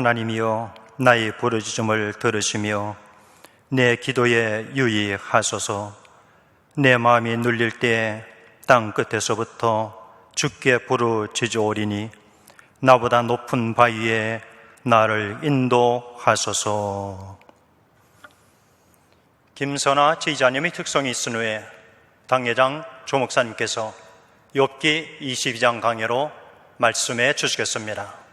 하나님이여 나의 부르짖음을 들으시며 내 기도에 유의하소서. 내 마음이 눌릴 때 땅 끝에서부터 주께 부르짖으오리니 나보다 높은 바위에 나를 인도하소서. 김선아 지휘자님의 특성이 있은 후에 당회장 조목사님께서 욥기 22장 강해로 말씀해 주시겠습니다.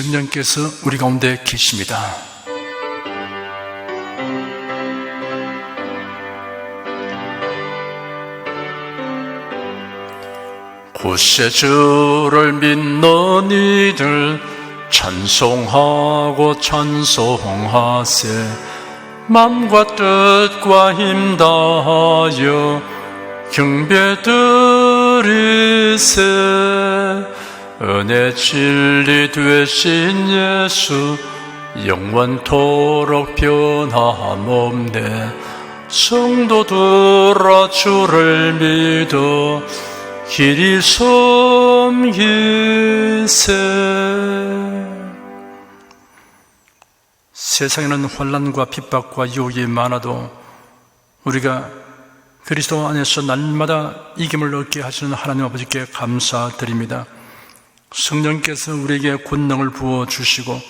성령께서 우리 가운데 계십니다. 굳세 주를 믿는 이들 찬송하고 찬송하세. 맘과 뜻과 힘 다하여 경배 드리세. 은혜 진리 되신 예수 영원토록 변함없네. 성도들아 주를 믿어 길이 섬기세. 세상에는 환난과 핍박과 유혹이 많아도 우리가 그리스도 안에서 날마다 이김을 얻게 하시는 하나님 아버지께 감사드립니다. 성령께서 우리에게 권능을 부어주시고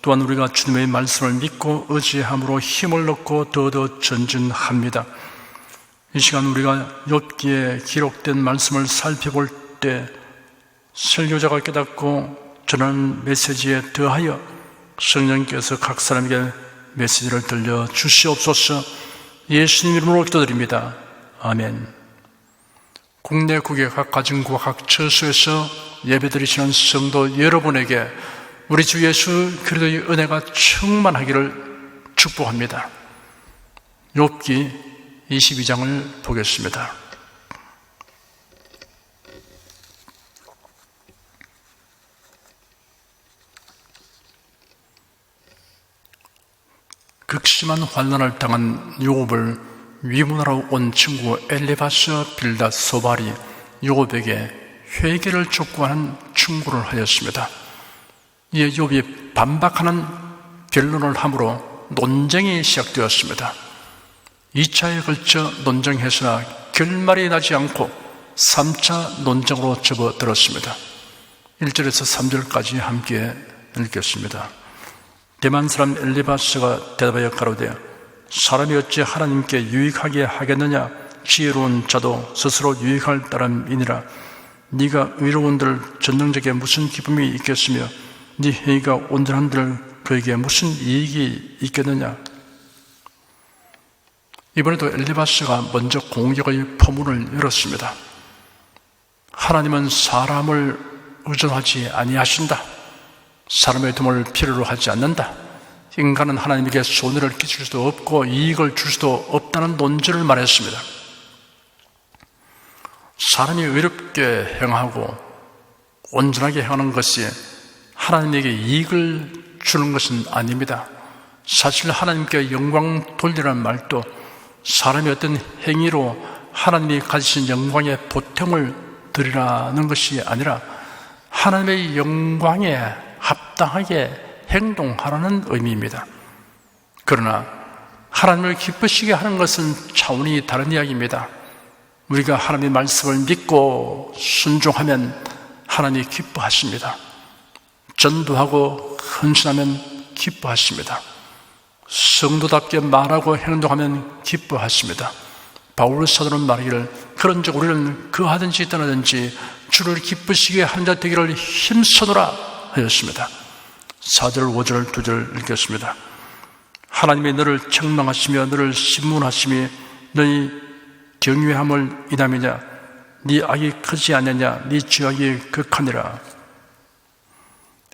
또한 우리가 주님의 말씀을 믿고 의지함으로 힘을 얻고 더더 전진합니다. 이 시간 우리가 욥기에 기록된 말씀을 살펴볼 때 설교자가 깨닫고 전하는 메시지에 더하여 성령께서 각 사람에게 메시지를 들려 주시옵소서. 예수님 이름으로 기도드립니다. 아멘. 국내 국외 각 가정과 각 처소에서 예배드리시는 성도 여러분에게 우리 주 예수 그리스도의 은혜가 충만하기를 축복합니다. 욥기 22장을 보겠습니다. 극심한 환난을 당한 욥을 위문하러 온 친구 엘리바스, 빌닷, 소발이 욥에게 회개를 촉구하는 충고를 하였습니다. 이에 욥이 반박하는 변론을 함으로 논쟁이 시작되었습니다. 2차에 걸쳐 논쟁했으나 결말이 나지 않고 3차 논쟁으로 접어들었습니다. 1절에서 3절까지 함께 읽겠습니다. 대만 사람 엘리바스가 대답하여 가로되 사람이 어찌 하나님께 유익하게 하겠느냐? 지혜로운 자도 스스로 유익할 따름이니라. 네가 의로운들 전능자에게 무슨 기쁨이 있겠으며 네 행위가 온전한들 그에게 무슨 이익이 있겠느냐? 이번에도 엘리바스가 먼저 공격의 포문을 열었습니다. 하나님은 사람을 의존하지 아니하신다. 사람의 도움을 필요로 하지 않는다. 인간은 하나님에게 손해를 끼칠 수도 없고 이익을 줄 수도 없다는 논지를 말했습니다. 사람이 의롭게 행하고 온전하게 행하는 것이 하나님에게 이익을 주는 것은 아닙니다. 사실 하나님께 영광 돌리라는 말도 사람이 어떤 행위로 하나님이 가지신 영광의 보탬을 드리라는 것이 아니라 하나님의 영광에 합당하게 행동하라는 의미입니다. 그러나 하나님을 기쁘시게 하는 것은 차원이 다른 이야기입니다. 우리가 하나님의 말씀을 믿고 순종하면 하나님이 기뻐하십니다. 전도하고 헌신하면 기뻐하십니다. 성도답게 말하고 행동하면 기뻐하십니다. 바울 사도는 말하기를 그런즉 우리는 그하든지 떠나든지 주를 기쁘시게 하는 자 되기를 힘쓰노라 하였습니다. 4절, 5절, 2절 읽겠습니다. 하나님이 너를 책망하시며 너를 신문하심이 너희 경외함을 인함이냐? 네 악이 크지 않느냐? 네 죄악이 극하니라.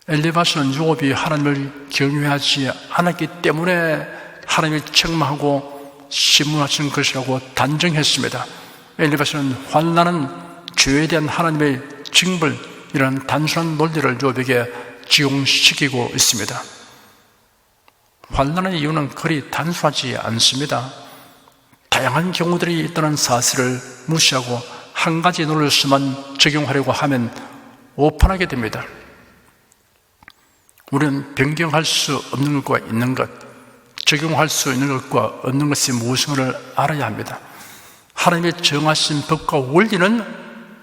엘리바스는 욥이 하나님을 경외하지 않았기 때문에 하나님을 책망하고 신문하시는 것이라고 단정했습니다. 엘리바스는 환난은 죄에 대한 하나님의 징벌이라는 단순한 논리를 욥에게 적용시키고 있습니다. 환난의 이유는 그리 단순하지 않습니다. 다양한 경우들이 있다는 사실을 무시하고 한 가지 논리로서만 적용하려고 하면 오판하게 됩니다. 우리는 변경할 수 없는 것과 있는 것, 적용할 수 있는 것과 없는 것이 무엇인가를 알아야 합니다. 하나님의 정하신 법과 원리는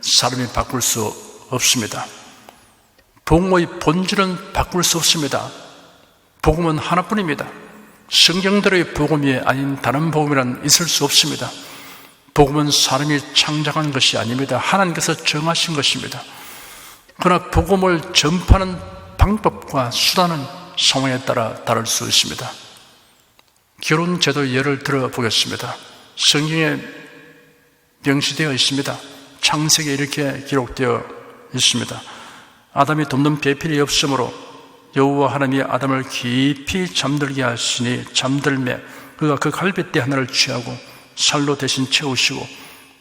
사람이 바꿀 수 없습니다. 복음의 본질은 바꿀 수 없습니다. 복음은 하나뿐입니다. 성경대로의 복음이 아닌 다른 복음이란 있을 수 없습니다. 복음은 사람이 창작한 것이 아닙니다. 하나님께서 정하신 것입니다. 그러나 복음을 전파하는 방법과 수단은 상황에 따라 다를 수 있습니다. 결혼제도 예를 들어보겠습니다. 성경에 명시되어 있습니다. 창세기에 이렇게 기록되어 있습니다. 아담이 돕는 배필이 없으므로 여호와 하나님이 아담을 깊이 잠들게 하시니 잠들매 그가 그 갈빗대 하나를 취하고 살로 대신 채우시고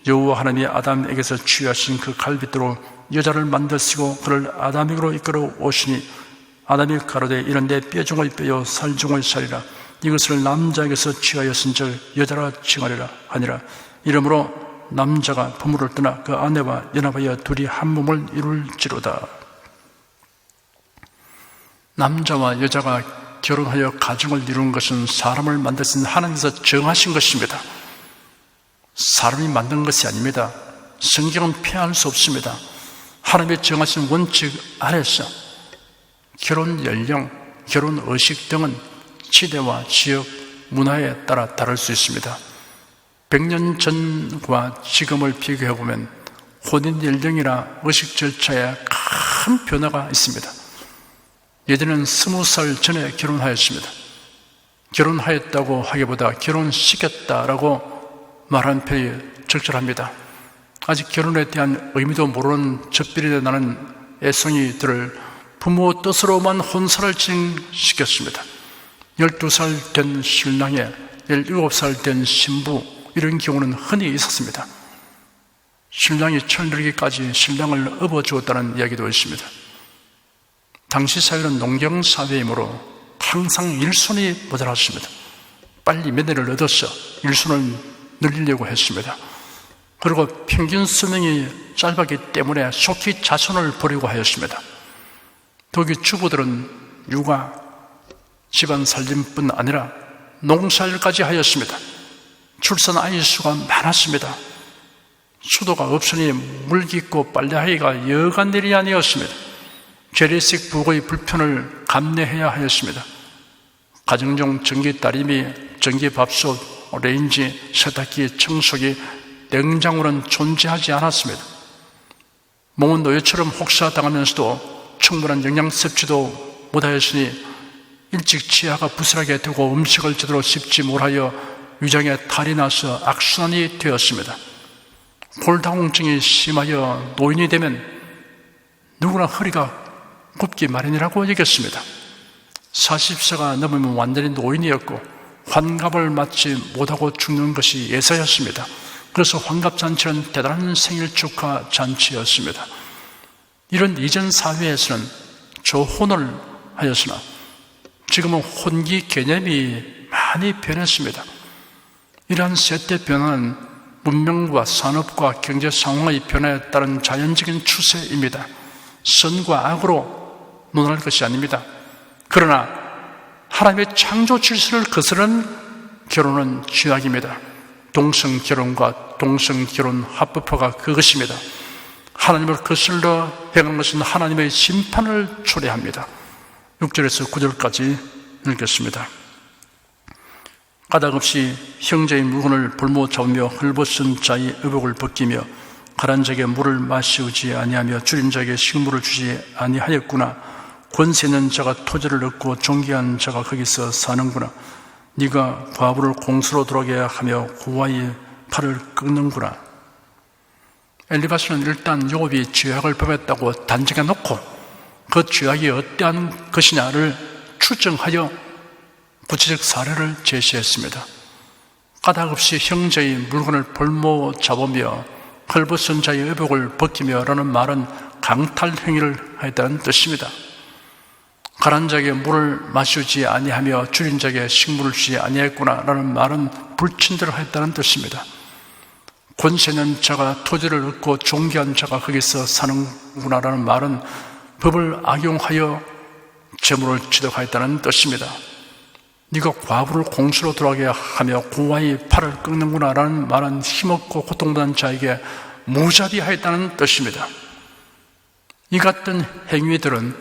여호와 하나님이 아담에게서 취하신 그 갈빗대로 여자를 만드시고 그를 아담에게로 이끌어 오시니 아담이 가로되 이런데 뼈중의 뼈요 살중의 살이라 이것을 남자에게서 취하였은즉 여자라 칭하리라 하니라. 이러므로 남자가 부모를 떠나 그 아내와 연합하여 둘이 한 몸을 이룰지로다. 남자와 여자가 결혼하여 가정을 이루는 것은 사람을 만드신 하나님께서 정하신 것입니다. 사람이 만든 것이 아닙니다. 성경은 피할 수 없습니다. 하나님의 정하신 원칙 아래서 결혼 연령, 결혼 의식 등은 시대와 지역, 문화에 따라 다를 수 있습니다. 100년 전과 지금을 비교해보면 혼인 연령이나 의식 절차에 큰 변화가 있습니다. 예전에는 20살 전에 결혼하였습니다. 결혼하였다고 하기보다 결혼시켰다라고 말하는 편이 적절합니다. 아직 결혼에 대한 의미도 모르는 젖비리에 나는 애송이들을 부모 뜻으로만 혼사를 진행시켰습니다. 12살 된 신랑에 17살 된 신부, 이런 경우는 흔히 있었습니다. 신랑이 철들기까지 신랑을 업어주었다는 이야기도 있습니다. 당시 사회는 농경사회이므로 항상 일손이 모자랐습니다. 빨리 며느리를 얻어서 일손을 늘리려고 했습니다. 그리고 평균 수명이 짧았기 때문에 속히 자손을 버리고 하였습니다. 더욱이 주부들은 육아, 집안 살림뿐 아니라 농사일까지 하였습니다. 출산 아이 수가 많았습니다. 수도가 없으니 물 깃고 빨래하기가 여간 일이 아니었습니다. 재래식 부부의 불편을 감내해야 하였습니다. 가정용 전기 다리미, 전기밥솥, 레인지, 세탁기, 청소기, 냉장고는 존재하지 않았습니다. 몸은 노예처럼 혹사당하면서도 충분한 영양 섭취도 못하였으니 일찍 치아가 부스라게 되고 음식을 제대로 씹지 못하여 위장에 탈이 나서 악순환이 되었습니다. 골다공증이 심하여 노인이 되면 누구나 허리가 굽기 마련이라고 여겼습니다. 40세가 넘으면 완전히 노인이었고 환갑을 맞지 못하고 죽는 것이 예사였습니다. 그래서 환갑잔치는 대단한 생일 축하 잔치였습니다. 이런 이전 사회에서는 조혼을 하였으나 지금은 혼기 개념이 많이 변했습니다. 이러한 세대 변화는 문명과 산업과 경제 상황의 변화에 따른 자연적인 추세입니다. 선과 악으로 논할 것이 아닙니다. 그러나 하나님의 창조 질서를 거스르는 결혼은 죄악입니다. 동성결혼과 동성결혼 합법화가 그것입니다. 하나님을 거슬러 행하는 것은 하나님의 심판을 초래합니다. 6절에서 9절까지 읽겠습니다. 까닭없이 형제의 물건을 볼모 잡으며 헐벗은 자의 의복을 벗기며 가란 자에게 물을 마시우지 아니하며 줄인 자에게 식물을 주지 아니하였구나. 권세 있는 자가 토지를 얻고 존귀한 자가 거기서 사는구나. 네가 과부를 공수로 들어가게 하며 고아의 팔을 끊는구나. 엘리바스는 일단 요업이 죄악을 범했다고 단정해 놓고 그 죄악이 어떠한 것이냐를 추정하여 구체적 사례를 제시했습니다. 까닭없이 형제의 물건을 볼모 잡으며 헐벗은 자의 의복을 벗기며 라는 말은 강탈 행위를 하였다는 뜻입니다. 가란 자에게 물을 마시지 아니하며 줄인 자에게 식물을 주지 아니했구나 라는 말은 불친절을 하였다는 뜻입니다. 권세 있는 자가 토지를 얻고 존귀한 자가 거기서 사는구나 라는 말은 법을 악용하여 재물을 취득하였다는 뜻입니다. 네가 과부를 공수로 들어가게 하며 고아의 팔을 끊는구나 라는 말은 힘없고 고통받는 자에게 무자비하였다는 뜻입니다. 이 같은 행위들은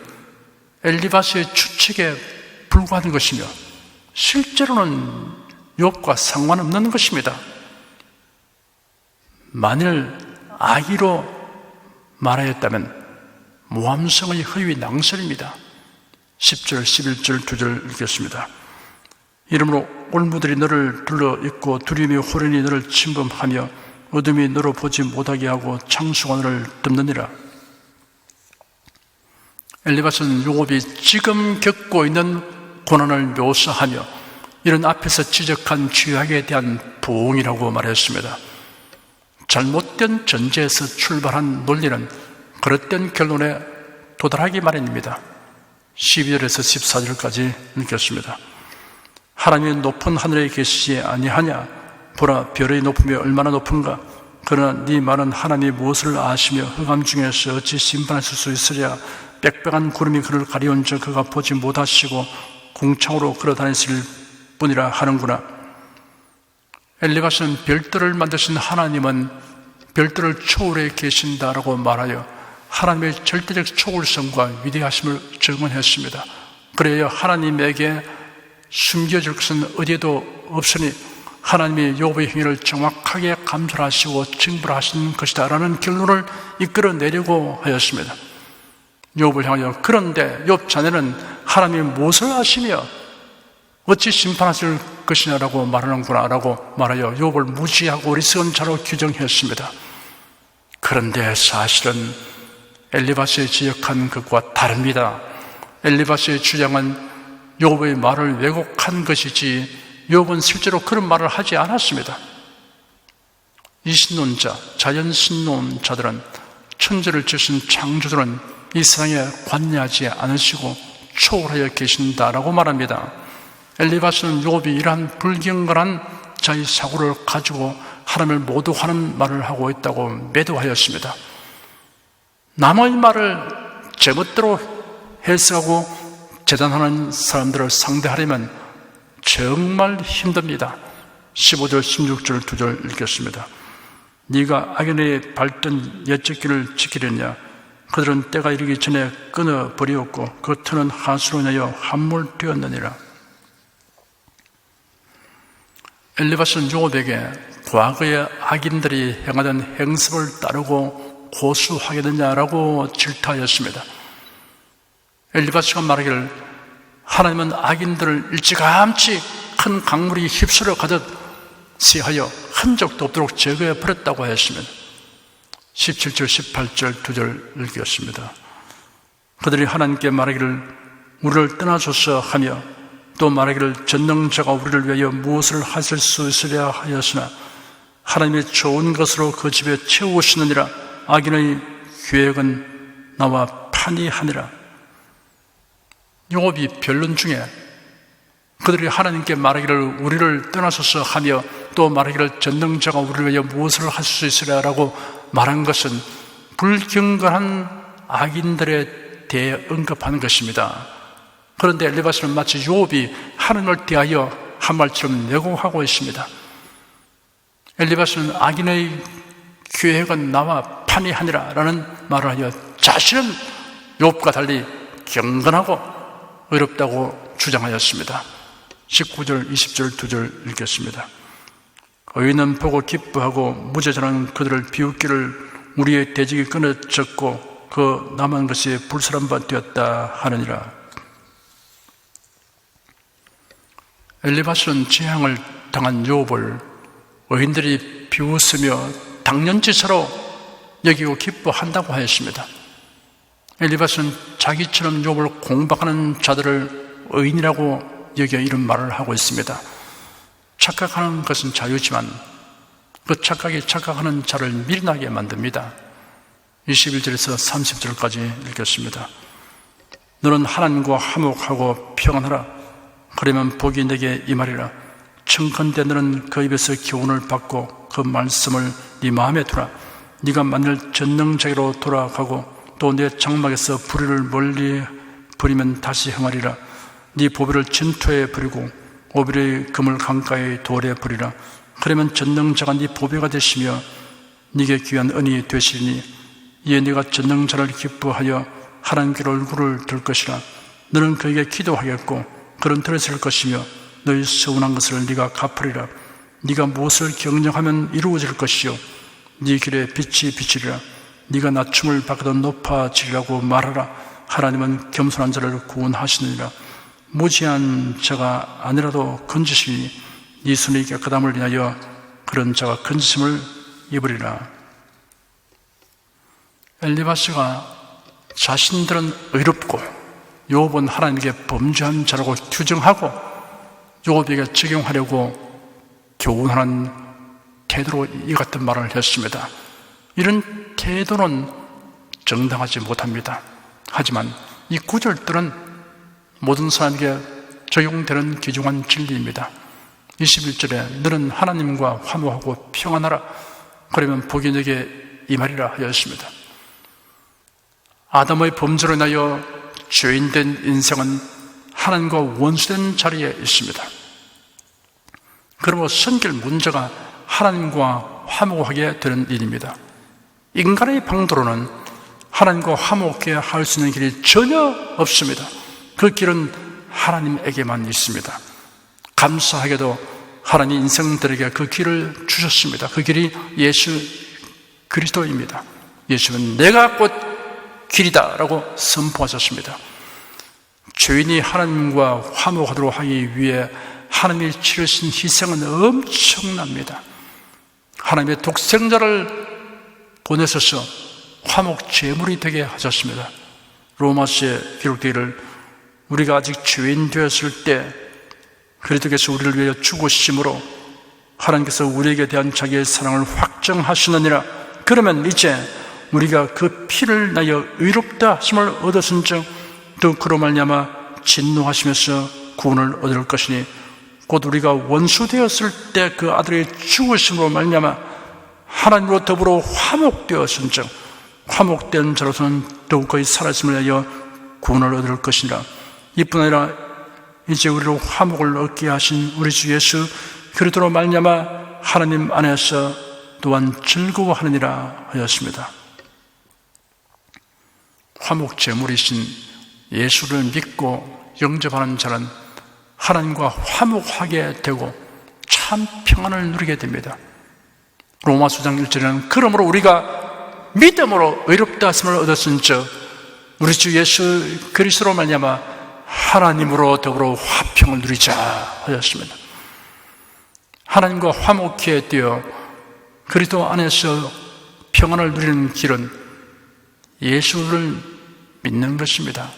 엘리바스의 추측에 불과한 것이며 실제로는 욥과 상관없는 것입니다. 만일 악의로 말하였다면 모함성의 허위 낭설입니다. 10절, 11절, 2절 읽겠습니다. 이러므로 올무들이 너를 둘러있고 두려움이 호련히 너를 침범하며 어둠이 너로 보지 못하게 하고 창수가 너를 덮느니라. 엘리바스는 욥이 지금 겪고 있는 고난을 묘사하며 이런 앞에서 지적한 죄악에 대한 부응이라고 말했습니다. 잘못된 전제에서 출발한 논리는 그릇된 결론에 도달하기 마련입니다. 12절에서 14절까지 읽겠습니다. 하나님이 높은 하늘에 계시지 아니하냐? 보라, 별의 높음이 얼마나 높은가? 그러나 네 말은 하나님이 무엇을 아시며 흑암 중에서 어찌 심판하실 수 있으랴? 빽빽한 구름이 그를 가리운 저 그가 보지 못하시고 궁창으로 걸어다니실 뿐이라 하는구나. 엘리바스는 별들을 만드신 하나님은 별들을 초월해 계신다라고 말하여 하나님의 절대적 초월성과 위대하심을 증언했습니다. 그래야 하나님에게 숨겨질 것은 어디에도 없으니 하나님이 욥의 행위를 정확하게 감찰하시고 징벌하신 것이다 라는 결론을 이끌어내려고 하였습니다. 욥을 향하여 그런데 욥 자네는 하나님이 무엇을 아시며 어찌 심판하실 것이냐라고 말하는구나 라고 말하여 욥을 무지하고 어리석은 자로 규정했습니다. 그런데 사실은 엘리바스의 지적한 것과 다릅니다. 엘리바스의 주장은 욥의 말을 왜곡한 것이지 욥은 실제로 그런 말을 하지 않았습니다. 이신론자, 자연신론자들은 천지를 지으신 창조주는 이 세상에 관여하지 않으시고 초월하여 계신다라고 말합니다. 엘리바스는 욥이 이러한 불경건한 자의 사고를 가지고 하나님을 모독하는 말을 하고 있다고 매도하였습니다. 남의 말을 제멋대로 해석하고 재단하는 사람들을 상대하려면 정말 힘듭니다. 15절, 16절, 2절 읽겠습니다. 네가 악인의 밟던 옛적길을 지키려냐? 그들은 때가 이르기 전에 끊어버리었고 그 터는 하수로 인하여 함몰되었느니라. 엘리바스는 욥에게 과거의 악인들이 행하던 행습을 따르고 고수하겠느냐라고 질타하였습니다. 엘리바스가 말하기를 하나님은 악인들을 일찌감치 큰 강물이 휩쓸어 가듯 시하여 흔적도 없도록 제거해 버렸다고 했습니다. 17절, 18절, 2절 읽겠습니다. 그들이 하나님께 말하기를 우리를 떠나소서 하며 또 말하기를 전능자가 우리를 위하여 무엇을 하실 수 있으랴 하였으나 하나님의 좋은 것으로 그 집에 채우시느니라. 악인의 계획은 나와 판이하니라. 욥이 변론 중에 그들이 하나님께 말하기를 우리를 떠나소서 하며 또 말하기를 전능자가 우리를 위하여 무엇을 할 수 있으랴라고 말한 것은 불경건한 악인들에 대해 언급하는 것입니다. 그런데 엘리바스는 마치 욥이 하나님을 대하여 한 말처럼 내고하고 있습니다. 엘리바스는 악인의 계획은 나와 판이하니라 라는 말을 하여 자신은 욥과 달리 경건하고 의롭다고 주장하였습니다. 19절, 20절, 2절 읽겠습니다. 의인은 보고 기뻐하고 무죄자는 그들을 비웃기를 우리의 대적이 끊어졌고 그 남은 것이 불사람바 되었다 하느니라. 엘리바스는 재앙을 당한 욥을 의인들이 비웃으며 당연지사로 여기고 기뻐한다고 하였습니다. 엘리바스는 자기처럼 욥을 공박하는 자들을 의인이라고 여겨 이런 말을 하고 있습니다. 착각하는 것은 자유지만 그 착각이 착각하는 자를 미련하게 만듭니다. 21절에서 30절까지 읽겠습니다. 너는 하나님과 화목하고 평안하라. 그러면 복이 내게 임하리라. 청컨대 너는 그 입에서 교훈을 받고 그 말씀을 네 마음에 두라. 네가 만일 전능자기로 돌아가고 또 내 장막에서 불의를 멀리 버리면 다시 행하리라. 네 보배를 진토에 버리고 오빌의 금을 강가에 돌에 버리라. 그러면 전능자가 네 보배가 되시며 네게 귀한 은이 되시리니 이에 네가 전능자를 기뻐하여 하나님께 얼굴을 들 것이라. 너는 그에게 기도하겠고 그는 들으실 것이며 너희 서운한 것을 네가 갚으리라. 네가 무엇을 경영하면 이루어질 것이요 네 길에 빛이 비치리라. 네가 낮춤을 받거든 높아지리라고 말하라. 하나님은 겸손한 자를 구원하시느니라. 무지한 자가 아니라도 건지시니 네 손이 깨끗함을 인하여 그런 자가 건지심을 입으리라. 엘리바스가 자신들은 의롭고 욥은 하나님께 범죄한 자라고 규정하고 욥에게 적용하려고 교훈하는 태도로 이 같은 말을 했습니다. 이런 태도는 정당하지 못합니다. 하지만 이 구절들은 모든 사람에게 적용되는 귀중한 진리입니다. 21절에 너는 하나님과 화목하고 평안하라. 그러면 복이 내게 임하리라 하였습니다. 아담의 범죄로 인하여 죄인된 인생은 하나님과 원수된 자리에 있습니다. 그러므로 선결 문제가 하나님과 화목하게 되는 일입니다. 인간의 방도로는 하나님과 화목하게 할 수 있는 길이 전혀 없습니다. 그 길은 하나님에게만 있습니다. 감사하게도 하나님 인생들에게 그 길을 주셨습니다. 그 길이 예수 그리스도입니다. 예수는 내가 곧 길이다 라고 선포하셨습니다. 죄인이 하나님과 화목하도록 하기 위해 하나님이 치르신 희생은 엄청납니다. 하나님의 독생자를 보내셔서 화목 제물이 되게 하셨습니다. 로마서에 기록되기를 우리가 아직 죄인 되었을 때 그리스도께서 우리를 위하여 죽으심으로 하나님께서 우리에게 대한 자기의 사랑을 확정하시느니라. 그러면 이제 우리가 그 피를 나여 의롭다 하심을 얻었은즉 또 그로 말미암아 진노하시면서 구원을 얻을 것이니 곧 우리가 원수 되었을 때 그 아들의 죽으심으로 말미암아 하나님으로 더불어 화목되었은즉 화목된 자로서는 더욱 거의 살아있음을 위하여 구원을 얻을 것이니라. 이뿐 아니라 이제 우리로 화목을 얻게 하신 우리 주 예수 그리스도로 말미암아 하나님 안에서 또한 즐거워하느니라 하였습니다. 화목 제물이신 예수를 믿고 영접하는 자는 하나님과 화목하게 되고 참 평안을 누리게 됩니다. 로마서 5장 1절에는 그러므로 우리가 믿음으로 의롭다 하심을 얻었은즉 우리 주 예수 그리스도로 말미암아 하나님으로 더불어 화평을 누리자 하였습니다. 하나님과 화목해 되어 그리스도 안에서 평안을 누리는 길은 예수를 믿는 것입니다.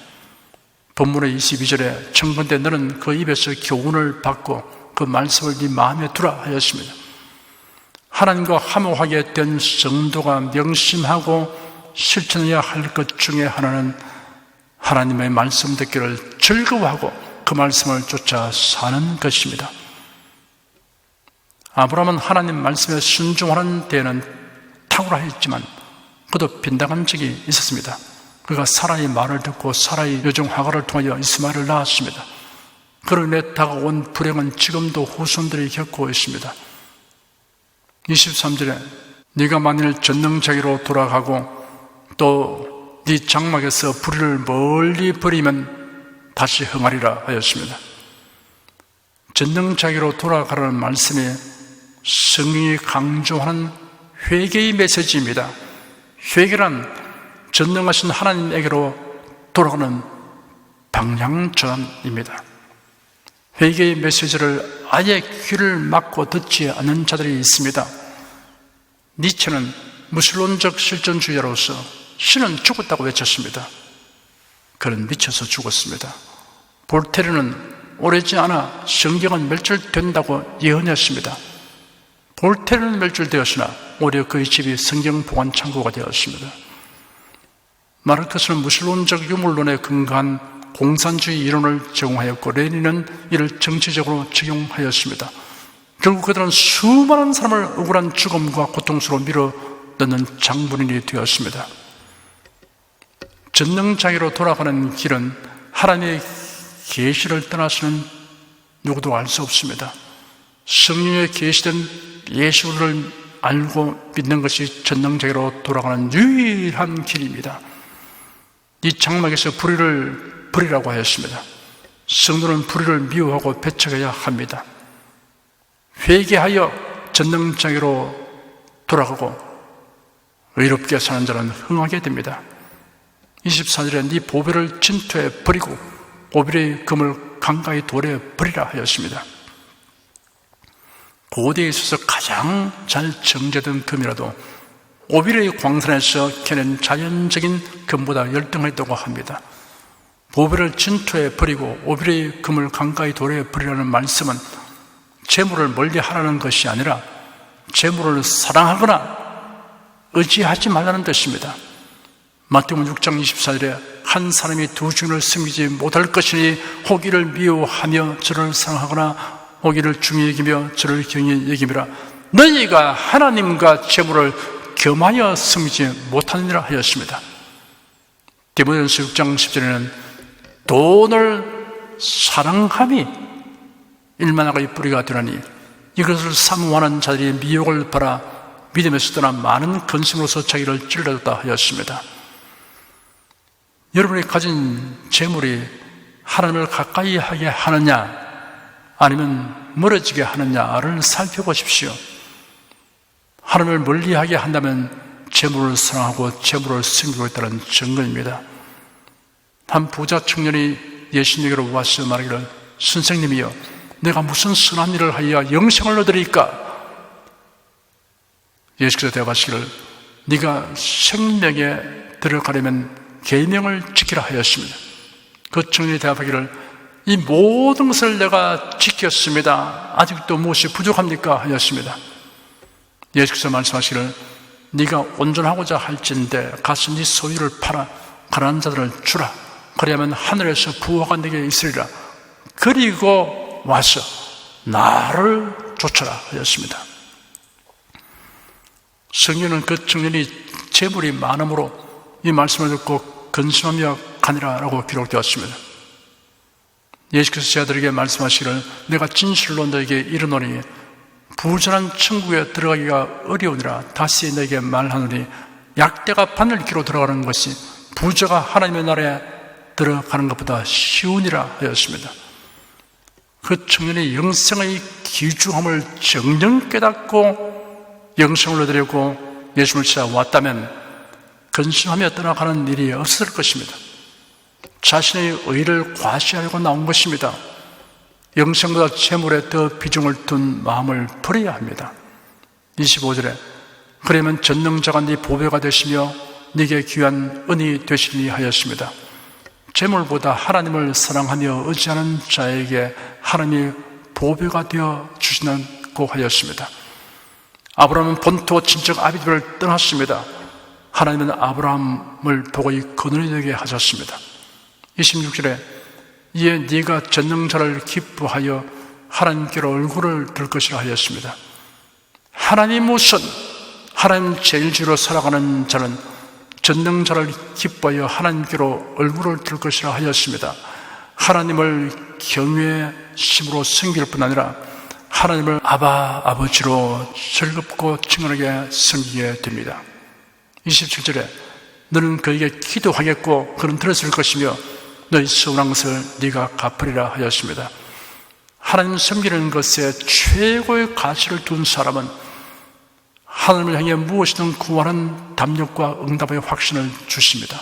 본문의 22절에 청컨대 너는 그 입에서 교훈을 받고 그 말씀을 네 마음에 두라 하였습니다. 하나님과 화목하게 된 성도가 명심하고 실천해야 할 것 중에 하나는 하나님의 말씀 듣기를 즐거워하고 그 말씀을 쫓아 사는 것입니다. 아브라함은 하나님 말씀에 순종하는 데에는 탁월하였지만 그도 빈당한 적이 있었습니다. 그가 사라의 말을 듣고 사라의 여종 하갈을 통하여 이스마엘을 낳았습니다. 그로 인해 다가온 불행은 지금도 후손들이 겪고 있습니다. 23절에 네가 만일 전능자기로 돌아가고 또 네 장막에서 불의를 멀리 버리면 다시 흥하리라 하였습니다. 전능자기로 돌아가라는 말씀이 성경이 강조하는 회개의 메시지입니다. 회개란 전능하신 하나님에게로 돌아가는 방향전환입니다. 회개의 메시지를 아예 귀를 막고 듣지 않는 자들이 있습니다. 니체는 무신론적 실존주의자로서 신은 죽었다고 외쳤습니다. 그는 미쳐서 죽었습니다. 볼테르는 오래지 않아 성경은 멸절된다고 예언했습니다. 볼테르는 멸절되었으나 오히려 그의 집이 성경 보관 창고가 되었습니다. 마르크스는 무신론적 유물론에 근거한 공산주의 이론을 제공하였고 레닌은 이를 정치적으로 적용하였습니다. 결국 그들은 수많은 사람을 억울한 죽음과 고통스러워 밀어넣는 장본인이 되었습니다. 전능자기로 돌아가는 길은 하나님의 계시를 떠나서는 누구도 알 수 없습니다. 성령에 계시된 예수를 알고 믿는 것이 전능자기로 돌아가는 유일한 길입니다. 이 장막에서 불의를 버리라고 하였습니다. 성도는 불의를 미워하고 배척해야 합니다. 회개하여 전능자기로 돌아가고 의롭게 사는 자는 흥하게 됩니다. 24절에 네 보배를 진토에 버리고 오빌의 금을 강가의 돌에 버리라 하였습니다. 고대에 있어서 가장 잘 정제된 금이라도 오빌의 광산에서 캐낸 자연적인 금보다 열등했다고 합니다. 보배를 진토에 버리고 오빌의 금을 강가의 돌에 버리라는 말씀은 재물을 멀리하라는 것이 아니라 재물을 사랑하거나 의지하지 말라는 뜻입니다. 마태복음 6장 24절에 한 사람이 두 주인을 섬기지 못할 것이니 호기를 미워하며 저를 사랑하거나 호기를 중히 여기며 저를 경히 여기미라. 너희가 하나님과 재물을 겸하여 섬기지 못하느니라 하였습니다. 디모데전서 6장 10절에는 돈을 사랑함이 일만하고의 뿌리가 되나니 이것을 사모하는 자들이 미혹을 받아 믿음에서 떠나 많은 근심으로서 자기를 찔렀다 하였습니다. 여러분이 가진 재물이 하나님을 가까이 하게 하느냐 아니면 멀어지게 하느냐를 살펴보십시오. 하나님을 멀리하게 한다면 재물을 사랑하고 재물을 섬기고 있다는 증거입니다. 한 부자 청년이 예수님에게로 와서 말하기를, 선생님이여, 내가 무슨 선한 일을 하여야 영생을 얻으리까? 예수께서 대답하시기를, 네가 생명에 들어가려면 계명을 지키라 하였습니다. 그 청년이 대답하기를, 이 모든 것을 내가 지켰습니다. 아직도 무엇이 부족합니까? 하였습니다. 예수께서 말씀하시기를, 네가 온전하고자 할진대 가서 네 소유를 팔아 가난한 자들을 주라. 그리하면 하늘에서 부호가 네게 있으리라. 그리고 와서 나를 쫓아라 하였습니다. 성경은 그 청년이 재물이 많음으로 이 말씀을 듣고 근심하며 가니라라고 기록되었습니다. 예수께서 제자들에게 말씀하시기를, 내가 진실로 너에게 이르노니 부전한 천국에 들어가기가 어려우니라. 다시 너에게 말하노니 약대가 바늘 귀로 들어가는 것이 부자가 하나님의 나라에 들어가는 것보다 쉬우니라 하였습니다. 그 청년이 영생의 귀중함을 정녕 깨닫고 영생을 얻으려고 예수님을 찾아왔다면 근심하며 떠나가는 일이 없을 것입니다. 자신의 의를 과시하려고 나온 것입니다. 영생보다 재물에 더 비중을 둔 마음을 버려야 합니다. 25절에 그러면 전능자가 네 보배가 되시며 네게 귀한 은이 되시니 하였습니다. 재물보다 하나님을 사랑하며 의지하는 자에게 하나님이 보배가 되어 주시고 하였습니다. 아브라함은 본토 친척 아비들을 떠났습니다. 하나님은 아브라함을 복의 근원이 되게 하셨습니다. 26절에 이에 네가 전능자를 기뻐하여 하나님께로 얼굴을 들 것이라 하였습니다. 하나님 우선, 하나님 제일주로 살아가는 자는 전능자를 기뻐하여 하나님께로 얼굴을 들 것이라 하였습니다. 하나님을 경외심으로 섬길 뿐 아니라 하나님을 아버지로 즐겁고 친근하게 섬기게 됩니다. 27절에 너는 그에게 기도하겠고 그는 들었을 것이며 너희 서운한 것을 네가 갚으리라 하였습니다. 하나님 섬기는 것에 최고의 가치를 둔 사람은 하나님을 향해 무엇이든 구하는 담력과 응답의 확신을 주십니다.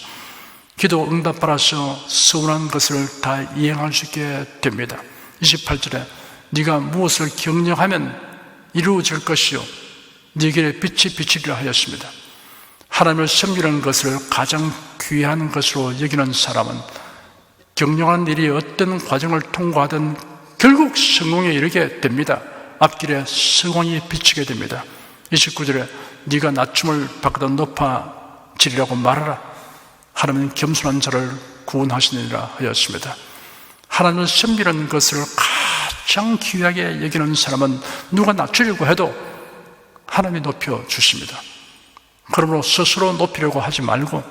기도 응답 받아서 서운한 것을 다 이행할 수 있게 됩니다. 28절에 네가 무엇을 경영하면 이루어질 것이요 네 길에 빛이 비치리라 하였습니다. 하나님을 섬기는 것을 가장 귀한 것으로 여기는 사람은 경영하는 일이 어떤 과정을 통과하든 결국 성공에 이르게 됩니다. 앞길에 성공이 비치게 됩니다. 29절에 네가 낮춤을 받거든 높아지리라고 말하라. 하나님은 겸손한 자를 구원하시느니라 하였습니다. 하나님을 섬기는 것을 가장 귀하게 여기는 사람은 누가 낮추려고 해도 하나님이 높여주십니다. 그러므로 스스로 높이려고 하지 말고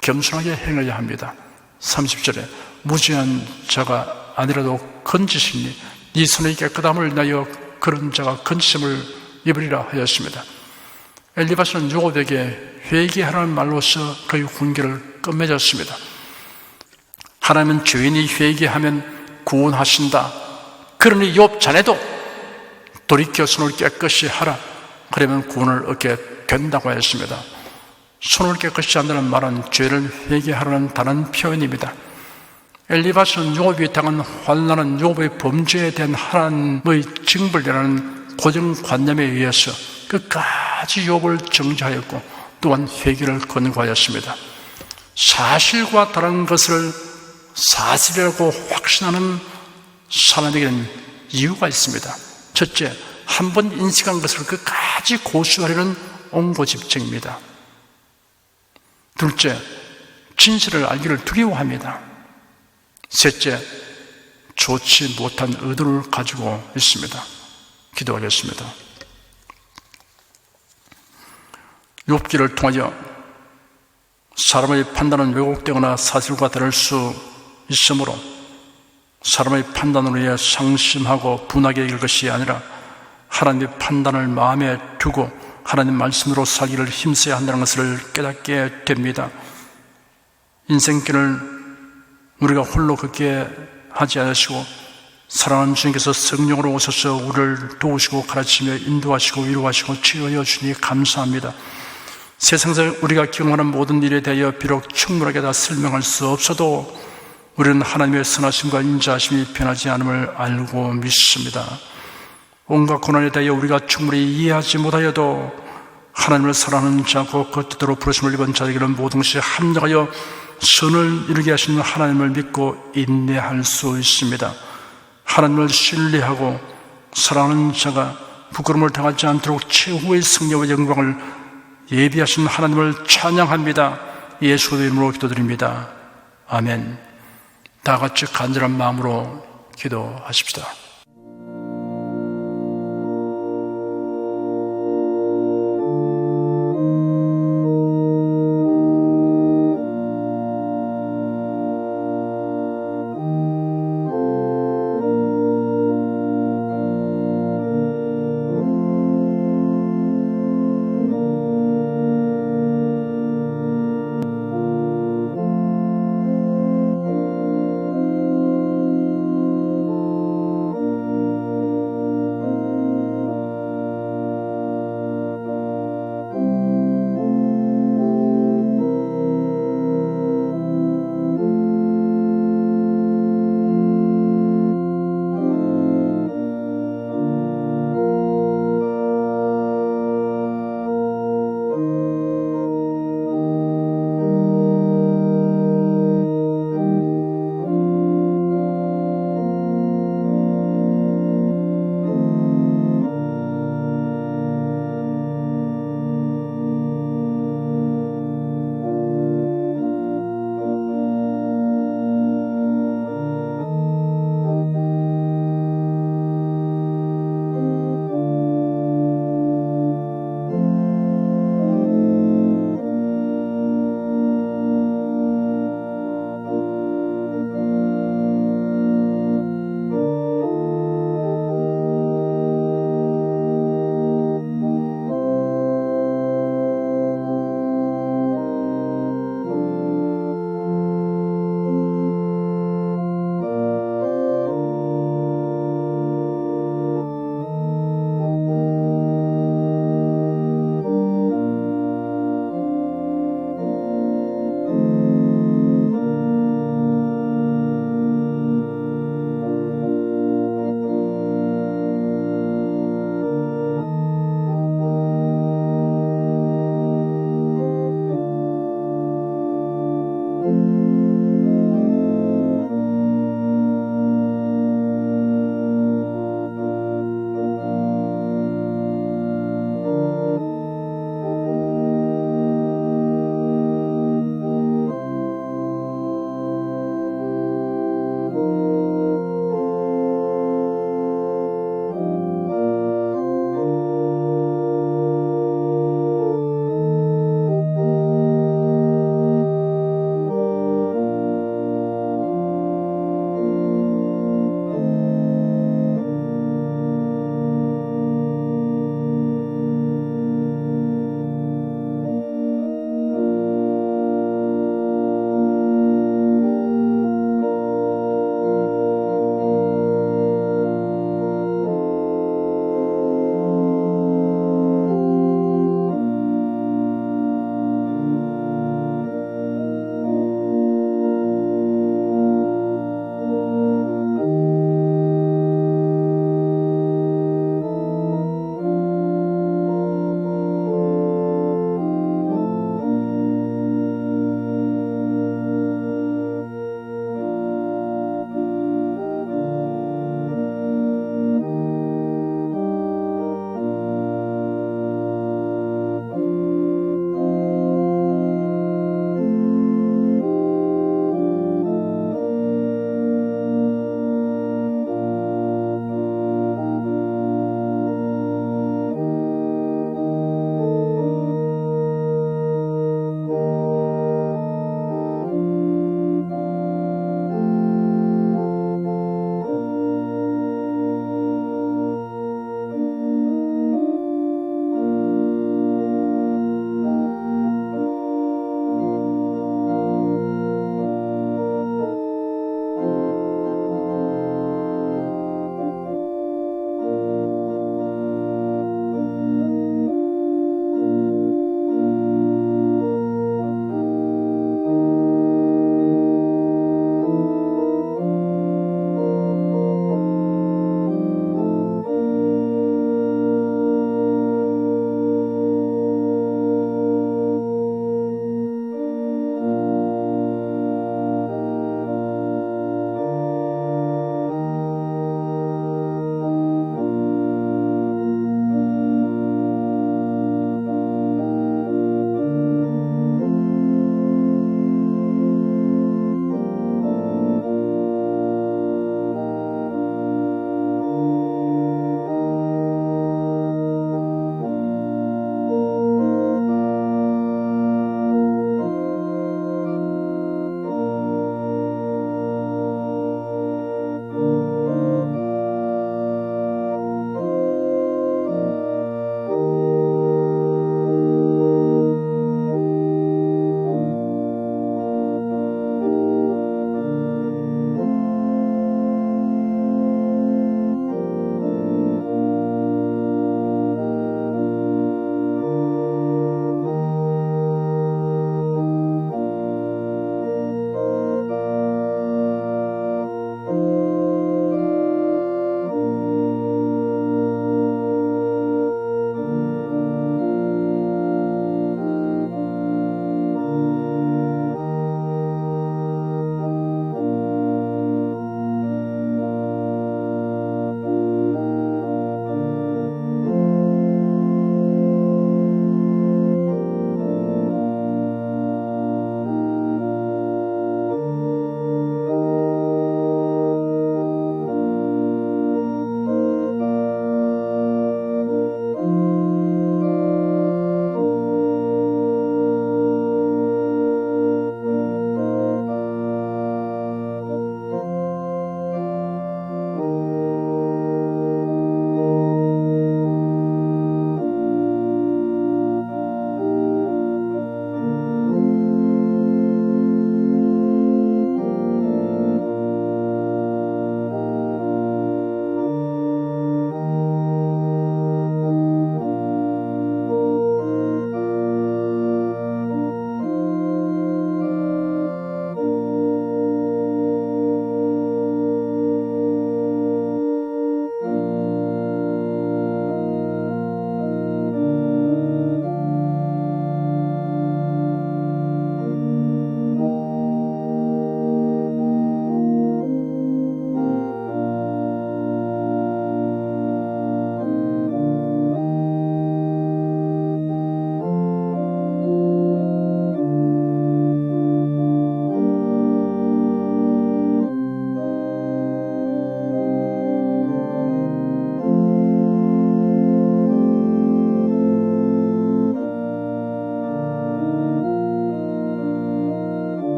겸손하게 행해야 합니다. 30절에 무지한 자가 아니라도 건지시니 이 손의 깨끗함을 인하여 그런 자가 건지심을 입으리라 하였습니다. 엘리바스는 요곱에게 회개하라는 말로서 그의 훈계를 끝맺었습니다. 하나님은 죄인이 회개하면 구원하신다. 그러니 욥 자네도 돌이켜 손을 깨끗이 하라. 그러면 구원을 얻게 된다고 했습니다. 손을 깨끗이 한다는 말은 죄를 회개하라는 다른 표현입니다. 엘리바스는 욥이 당한 환난은 욥의 범죄에 대한 하나님의 징벌이라는 고정관념에 의해서 끝까지 욥을 정죄하였고 또한 회개를 권고하였습니다. 사실과 다른 것을 사실이라고 확신하는 사람에게는 이유가 있습니다. 첫째, 한 번 인식한 것을 끝까지 고수하려는 옹고집증입니다. 둘째, 진실을 알기를 두려워합니다. 셋째, 좋지 못한 의도를 가지고 있습니다. 기도하겠습니다. 욥기를 통하여 사람의 판단은 왜곡되거나 사실과 다를 수 있으므로 사람의 판단으로 인해 상심하고 분하게 여길 것이 아니라 하나님의 판단을 마음에 두고 하나님 말씀으로 살기를 힘써야 한다는 것을 깨닫게 됩니다. 인생길을 우리가 홀로 걷게 하지 않으시고 사랑하는 주님께서 성령으로 오셔서 우리를 도우시고 가르치며 인도하시고 위로하시고 치유하여 주니 감사합니다. 세상에서 우리가 경험하는 모든 일에 대하여 비록 충분하게 다 설명할 수 없어도 우리는 하나님의 선하심과 인자하심이 변하지 않음을 알고 믿습니다. 온갖 고난에 대하여 우리가 충분히 이해하지 못하여도 하나님을 사랑하는 자고 그 뜻대로 부르심을 입은 자에게는 모든 것이 합력하여 선을 이루게 하시는 하나님을 믿고 인내할 수 있습니다. 하나님을 신뢰하고 사랑하는 자가 부끄러움을 당하지 않도록 최후의 승리와 영광을 예비하신 하나님을 찬양합니다. 예수의 이름으로 기도드립니다. 아멘. 다 같이 간절한 마음으로 기도하십시다.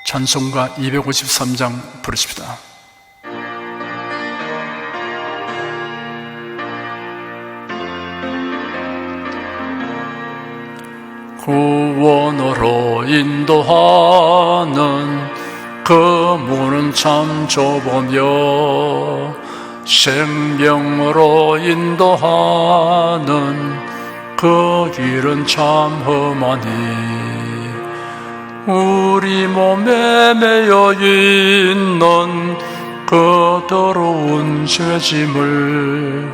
찬송가 253장 부르십니다. 구원으로 인도하는 그 문은 참 좁으며 생명으로 인도하는 그 길은 참 험하니 우리 몸에 매여 있는 그 더러운 죄짐을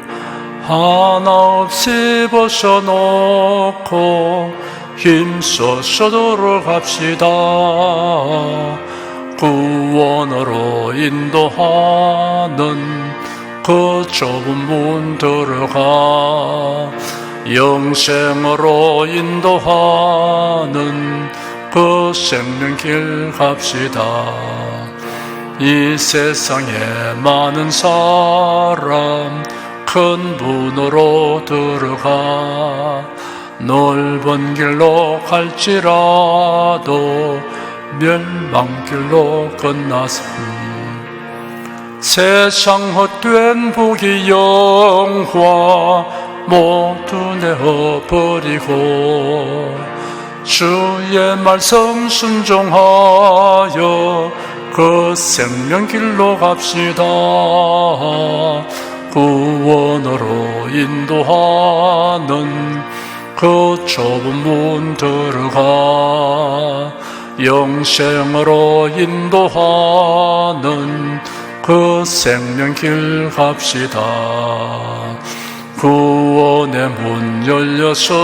하나 없이 벗어놓고 힘써서 돌아갑시다. 구원으로 인도하는 그 좁은 문 들어가 영생으로 인도하는 그 생명길 갑시다. 이 세상에 많은 사람 큰 문으로 들어가 넓은 길로 갈지라도 멸망길로 건너서 세상 헛된 부귀 영화 모두 내어버리고 주의 말씀 순종하여 그 생명길로 갑시다. 구원으로 인도하는 그 좁은 문 들어가 영생으로 인도하는 그 생명길 갑시다. 구원의 문 열렸으니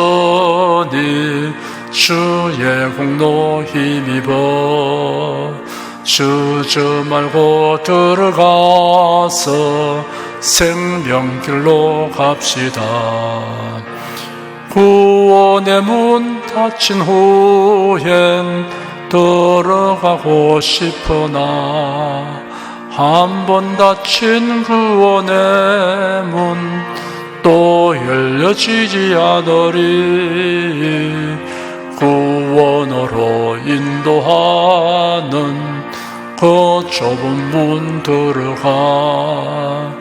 주의 공로 힘입어 주저 말고 들어가서 생명길로 갑시다. 구원의 문 닫힌 후엔 들어가고 싶으나 한 번 닫힌 구원의 문 또 열려지지 않으리. 구원으로 인도하는 그 좁은 문 들어가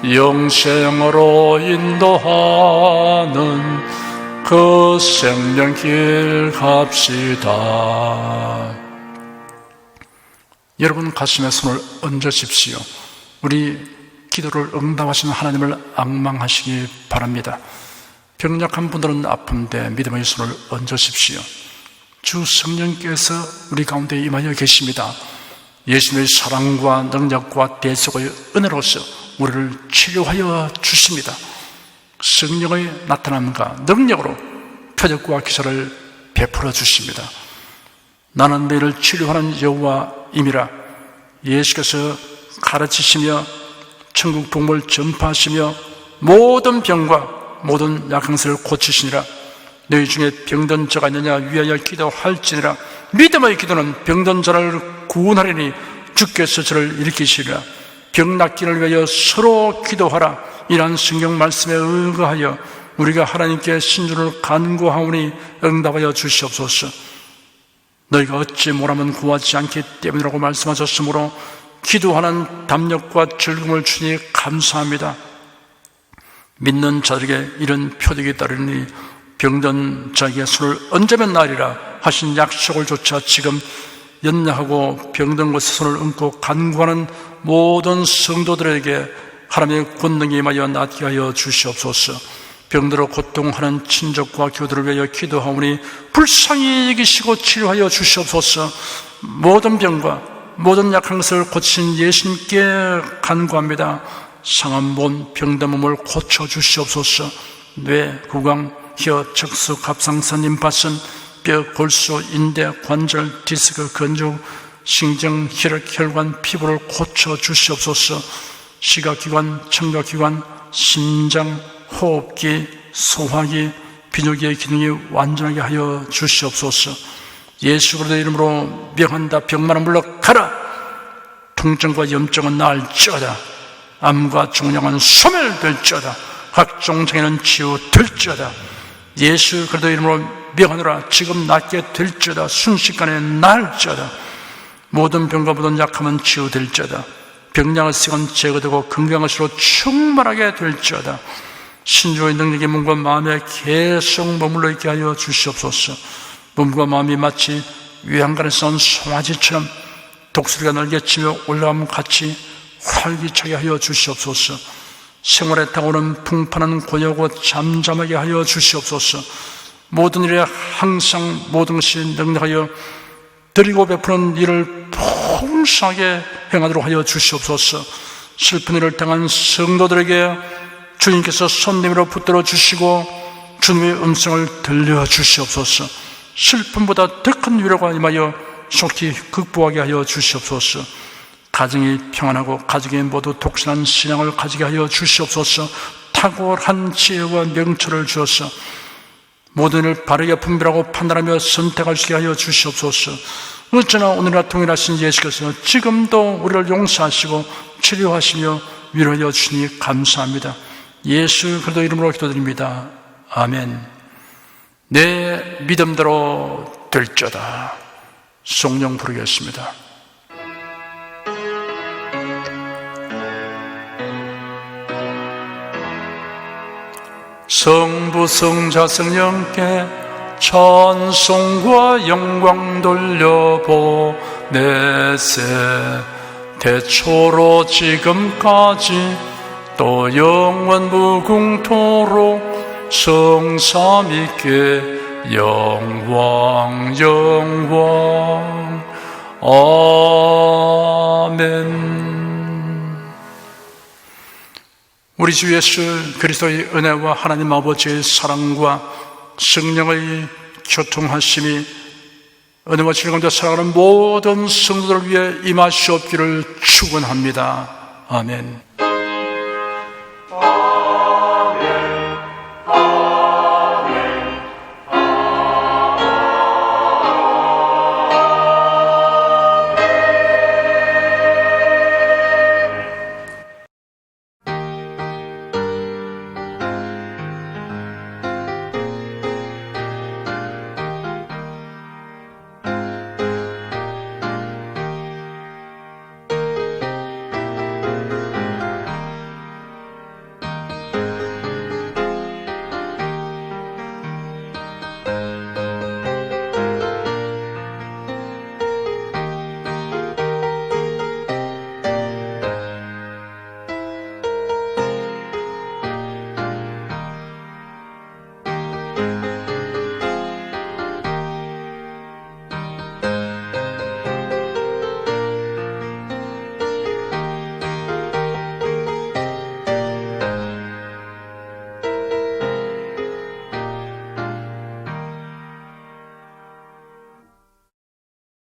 영생으로 인도하는 그 생명길 갑시다. 여러분 가슴에 손을 얹으십시오. 우리 기도를 응답하시는 하나님을 앙망하시기 바랍니다. 병약한 분들은 아픈데 믿음의 손을 얹으십시오. 주 성령께서 우리 가운데 임하여 계십니다. 예수님의 사랑과 능력과 대속의 은혜로서 우리를 치료하여 주십니다. 성령의 나타남과 능력으로 표적과 기사를 베풀어 주십니다. 나는 너희를 치료하는 여호와임이라. 예수께서 가르치시며 천국 복음을 전파하시며 모든 병과 모든 약행을 고치시니라. 너희 중에 병든 자가 있느냐 위하여 기도할지니라. 믿음의 기도는 병든 자를 구원하리니 주께서 저를 일으키시리라. 병 낫기를 위하여 서로 기도하라. 이러한 성경 말씀에 의거하여 우리가 하나님께 신주를 간구하오니 응답하여 주시옵소서. 너희가 어찌 뭐라면 구하지 않기 때문이라고 말씀하셨으므로 기도하는 담력과 즐거움을 주니 감사합니다. 믿는 자들에게 이런 표적이 따르니 병든 자에게 손을 얹으면 나으리라 하신 약속을 조차 지금 연약하고 병든 곳에 손을 얹고 간구하는 모든 성도들에게 하나님의 권능이 임하여 낫게 하여 주시옵소서. 병들어 고통하는 친족과 교도를 위하여 기도하오니 불쌍히 여기시고 치료하여 주시옵소서. 모든 병과 모든 약한 것을 고치신 예수님께 간구합니다. 상한 몸, 병든 몸을 고쳐주시옵소서. 뇌, 구강, 혀, 척수, 갑상선, 임파선, 뼈, 골수, 인대, 관절, 디스크, 근육, 신경, 혈액, 혈관, 피부를 고쳐주시옵소서. 시각기관, 청각기관, 심장, 호흡기, 소화기, 비뇨기의 기능이 완전하게 하여 주시옵소서. 예수 그리스도의 이름으로 명한다. 병만은 물러가라. 통증과 염증은 나을지어다. 암과 종양은 소멸될지어다. 각종 장애는 치유될지어다. 예수 그리스도의 이름으로 명하노라. 지금 낫게 될지어다. 순식간에 나을지어다. 모든 병과 모든 약함은 치유될지어다. 병량의 시간 제거되고 건강하시로 충만하게 될지어다. 신주의 능력의 몸과 마음에 계속 머물러 있게 하여 주시옵소서. 몸과 마음이 마치 외양간에 쌓은 송아지처럼 독수리가 날개치며 올라가면 같이 활기차게 하여 주시옵소서. 생활에 다가오는 풍파는 고요하고 잠잠하게 하여 주시옵소서. 모든 일에 항상 모든 것이 능력하여 드리고 베푸는 일을 풍성하게 행하도록 하여 주시옵소서. 슬픈 일을 당한 성도들에게 주님께서 손님으로 붙들어 주시고 주님의 음성을 들려주시옵소서. 슬픔보다 더 큰 위로가 임하여 속히 극복하게 하여 주시옵소서. 가정이 평안하고 가족이 모두 독신한 신앙을 가지게 하여 주시옵소서. 탁월한 지혜와 명철을 주어서 모든 일을 바르게 분별하고 판단하며 선택할 수 있게 하여 주시옵소서. 어쩌나 오늘날 통일하신 예수께서 지금도 우리를 용서하시고 치료하시며 위로하여 주시니 감사합니다. 예수 그리스도 이름으로 기도드립니다. 아멘. 내 믿음대로 될지어다. 성령 부르겠습니다. 성부 성자 성령께 찬송과 영광 돌려보내세. 대초로 지금까지 또 영원 무궁토록 성삼위께 영광 영광. 아멘. 우리 주 예수 그리스도의 은혜와 하나님 아버지의 사랑과 성령의 교통하심이 은혜와 즐거움과 살아가는 모든 성도들을 위해 임하시옵기를 축원합니다. 아멘.